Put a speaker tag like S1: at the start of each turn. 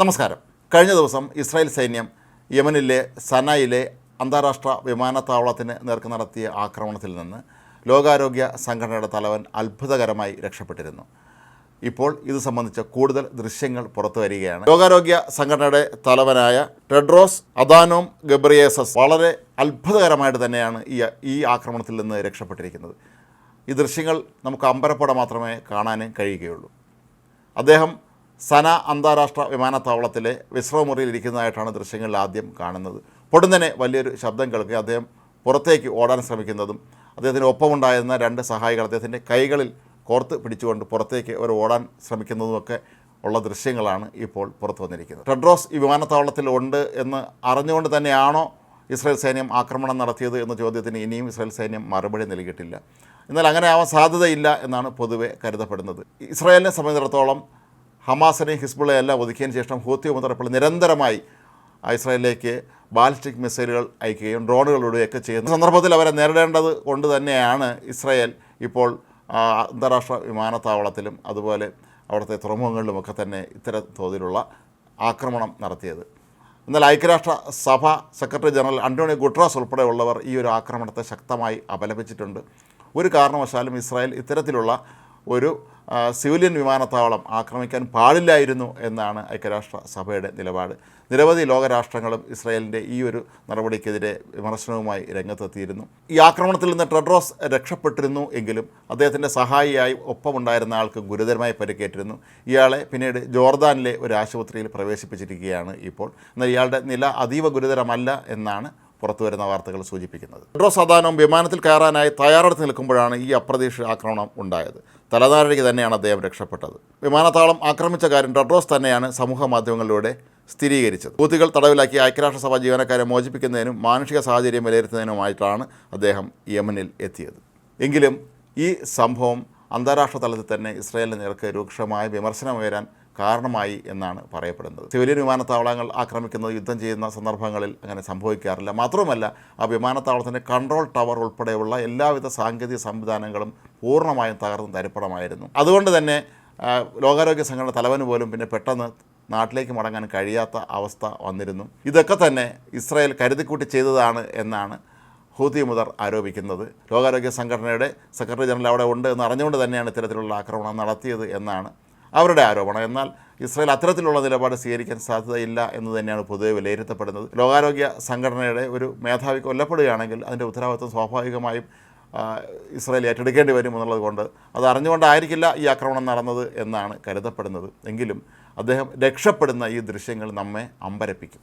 S1: നമസ്കാരം. കഴിഞ്ഞ ദിവസം ഇസ്രായേൽ സൈന്യം യമനിലെ സനയിലെ അന്താരാഷ്ട്ര വിമാനത്താവളത്തിന് നേർക്ക് നടത്തിയ ആക്രമണത്തിൽ നിന്ന് ലോകാരോഗ്യ സംഘടനയുടെ തലവൻ അത്ഭുതകരമായി രക്ഷപ്പെട്ടിരുന്നു. ഇപ്പോൾ ഇത് സംബന്ധിച്ച കൂടുതൽ ദൃശ്യങ്ങൾ പുറത്തു വരികയാണ്. ലോകാരോഗ്യ സംഘടനയുടെ തലവനായ ടെഡ്രോസ് അദാനോം ഗബ്രിയേസസ് വളരെ അത്ഭുതകരമായിട്ട് തന്നെയാണ് ഈ ആക്രമണത്തിൽ നിന്ന് രക്ഷപ്പെട്ടിരിക്കുന്നത്. ഈ ദൃശ്യങ്ങൾ നമുക്ക് അമ്പരപ്പട മാത്രമേ കാണാനും കഴിയുകയുള്ളൂ. അദ്ദേഹം സന അന്താരാഷ്ട്ര വിമാനത്താവളത്തിലെ വിശ്രമമുറിയിൽ ഇരിക്കുന്നതായിട്ടാണ് ദൃശ്യങ്ങളിൽ ആദ്യം കാണുന്നത്. പൊടുന്നനെ വലിയൊരു ശബ്ദം കേൾക്കുക, അദ്ദേഹം പുറത്തേക്ക് ഓടാൻ ശ്രമിക്കുന്നതും അദ്ദേഹത്തിന് ഒപ്പമുണ്ടായിരുന്ന രണ്ട് സഹായികൾ അദ്ദേഹത്തിൻ്റെ കൈകളിൽ കോർത്ത് പിടിച്ചുകൊണ്ട് പുറത്തേക്ക് അവർ ഓടാൻ ശ്രമിക്കുന്നതുമൊക്കെ ഉള്ള ദൃശ്യങ്ങളാണ് ഇപ്പോൾ പുറത്തു വന്നിരിക്കുന്നത്. ടെഡ്രോസ് ഈ വിമാനത്താവളത്തിൽ ഉണ്ട് എന്ന് അറിഞ്ഞുകൊണ്ട് തന്നെയാണോ ഇസ്രായേൽ സൈന്യം ആക്രമണം നടത്തിയത് എന്ന ചോദ്യത്തിന് ഇനിയും ഇസ്രായേൽ സൈന്യം മറുപടി നൽകിയിട്ടില്ല. എന്നാൽ അങ്ങനെ ആവാൻ സാധ്യതയില്ല എന്നാണ് പൊതുവെ കരുതപ്പെടുന്നത്. ഇസ്രായേലിനെ സംബന്ധിച്ചിടത്തോളം ഹമാസിനെയും ഹിസ്ബുള്ളയും എല്ലാം ഒതുക്കിയതിന് ശേഷം ഹൂത്തി മുതറപ്പോൾ നിരന്തരമായി ഇസ്രായേലിലേക്ക് ബാലിസ്റ്റിക് മിസൈലുകൾ അയക്കുകയും ഡ്രോണുകൾ ഇടുകയൊക്കെ ചെയ്യുന്ന സന്ദർഭത്തിൽ അവരെ നേരിടേണ്ടത് കൊണ്ട് തന്നെയാണ് ഇസ്രായേൽ ഇപ്പോൾ അന്താരാഷ്ട്ര വിമാനത്താവളത്തിലും അതുപോലെ അവിടുത്തെ തുറമുഖങ്ങളിലുമൊക്കെ തന്നെ ഇത്തരം തോതിലുള്ള ആക്രമണം നടത്തിയത്. എന്നാൽ ഐക്യരാഷ്ട്ര സഭ സെക്രട്ടറി ജനറൽ അന്റോണിയോ ഗുട്രാസ് ഉൾപ്പെടെയുള്ളവർ ഈ ഒരു ആക്രമണത്തെ ശക്തമായി അപലപിച്ചിട്ടുണ്ട്. ഒരു കാരണവശാലും ഇസ്രായേൽ ഇത്തരത്തിലുള്ള ഒരു സിവിലിയൻ വിമാനത്താവളം ആക്രമിക്കാൻ പാടില്ലായിരുന്നു എന്നാണ് ഐക്യരാഷ്ട്ര സഭയുടെ നിലപാട്. നിരവധി ലോകരാഷ്ട്രങ്ങളും ഇസ്രായേലിൻ്റെ ഈ ഒരു നടപടിക്കെതിരെ വിമർശനവുമായി രംഗത്തെത്തിയിരുന്നു. ഈ ആക്രമണത്തിൽ നിന്ന് ടെഡ്രോസ് രക്ഷപ്പെട്ടിരുന്നു എങ്കിലും അദ്ദേഹത്തിൻ്റെ സഹായിയായി ഒപ്പമുണ്ടായിരുന്ന ആൾക്ക് ഗുരുതരമായി പരിക്കേറ്റിരുന്നു. ഇയാളെ പിന്നീട് ജോർദാനിലെ ഒരു ആശുപത്രിയിൽ പ്രവേശിപ്പിച്ചിരിക്കുകയാണ് ഇപ്പോൾ. എന്നാൽ ഇയാളുടെ നില അതീവ ഗുരുതരമല്ല എന്നാണ് പുറത്തുവരുന്ന വാർത്തകൾ സൂചിപ്പിക്കുന്നത്. ടെഡ്രോസ് അദാനോം വിമാനത്തിൽ കയറാനായി തയ്യാറെടുത്ത് നിൽക്കുമ്പോഴാണ് ഈ അപ്രതീക്ഷിത ആക്രമണം ഉണ്ടായത്. തലനാരിഴയ്ക്ക് തന്നെയാണ് അദ്ദേഹം രക്ഷപ്പെട്ടത്. വിമാനത്താവളം ആക്രമിച്ച കാര്യം ടെഡ്രോസ് തന്നെയാണ് സമൂഹ മാധ്യമങ്ങളിലൂടെ സ്ഥിരീകരിച്ചത്. ഹൂത്തികൾ തടവിലാക്കി ഐക്യരാഷ്ട്രസഭ ജീവനക്കാരെ മോചിപ്പിക്കുന്നതിനും മാനുഷിക സാഹചര്യം വിലയിരുത്തുന്നതിനുമായിട്ടാണ് അദ്ദേഹം യമനിൽ എത്തിയത്. എങ്കിലും ഈ സംഭവം അന്താരാഷ്ട്ര തലത്തിൽ തന്നെ ഇസ്രായേലിന് നേർക്ക് രൂക്ഷമായ വിമർശനമുയരാൻ കാരണമായി എന്നാണ് പറയപ്പെടുന്നത്. സിവിലിയൻ വിമാനത്താവളങ്ങൾ ആക്രമിക്കുന്നത് യുദ്ധം ചെയ്യുന്ന സന്ദർഭങ്ങളിൽ അങ്ങനെ സംഭവിക്കാറില്ല. മാത്രവുമല്ല, ആ വിമാനത്താവളത്തിൻ്റെ കൺട്രോൾ ടവർ ഉൾപ്പെടെയുള്ള എല്ലാവിധ സാങ്കേതിക സംവിധാനങ്ങളും പൂർണ്ണമായും തകർന്ന് തരിപ്പണമായിരുന്നു. അതുകൊണ്ട് തന്നെ ലോകാരോഗ്യ സംഘടന തലവന് പോലും പിന്നെ പെട്ടെന്ന് നാട്ടിലേക്ക് മടങ്ങാൻ കഴിയാത്ത അവസ്ഥ വന്നിരുന്നു. ഇതൊക്കെ തന്നെ ഇസ്രായേൽ കരുതിക്കൂട്ടി ചെയ്തതാണ് എന്നാണ് ഹൂത്തി മുതർ ആരോപിക്കുന്നത്. ലോകാരോഗ്യ സംഘടനയുടെ സെക്രട്ടറി ജനറൽ അവിടെ ഉണ്ട് എന്ന് അറിഞ്ഞുകൊണ്ട് തന്നെയാണ് ഇത്തരത്തിലുള്ള ആക്രമണം നടത്തിയത് എന്നാണ് അവരുടെ ആരോപണം. എന്നാൽ ഇസ്രായേൽ അത്തരത്തിലുള്ള നിലപാട് സ്വീകരിക്കാൻ സാധ്യതയില്ല എന്ന് തന്നെയാണ് പൊതുവെ വിലയിരുത്തപ്പെടുന്നത്. ലോകാരോഗ്യ സംഘടനയുടെ ഒരു മേധാവി കൊല്ലപ്പെടുകയാണെങ്കിൽ അതിൻ്റെ ഉത്തരവാദിത്വം സ്വാഭാവികമായും ഇസ്രായേൽ ഏറ്റെടുക്കേണ്ടി വരും എന്നുള്ളത് കൊണ്ട് അത് അറിഞ്ഞുകൊണ്ടായിരിക്കില്ല ഈ ആക്രമണം നടന്നത് എന്നാണ് കരുതപ്പെടുന്നത്. എങ്കിലും അദ്ദേഹം രക്ഷപ്പെടുന്ന ഈ ദൃശ്യങ്ങൾ നമ്മെ അമ്പരപ്പിക്കും.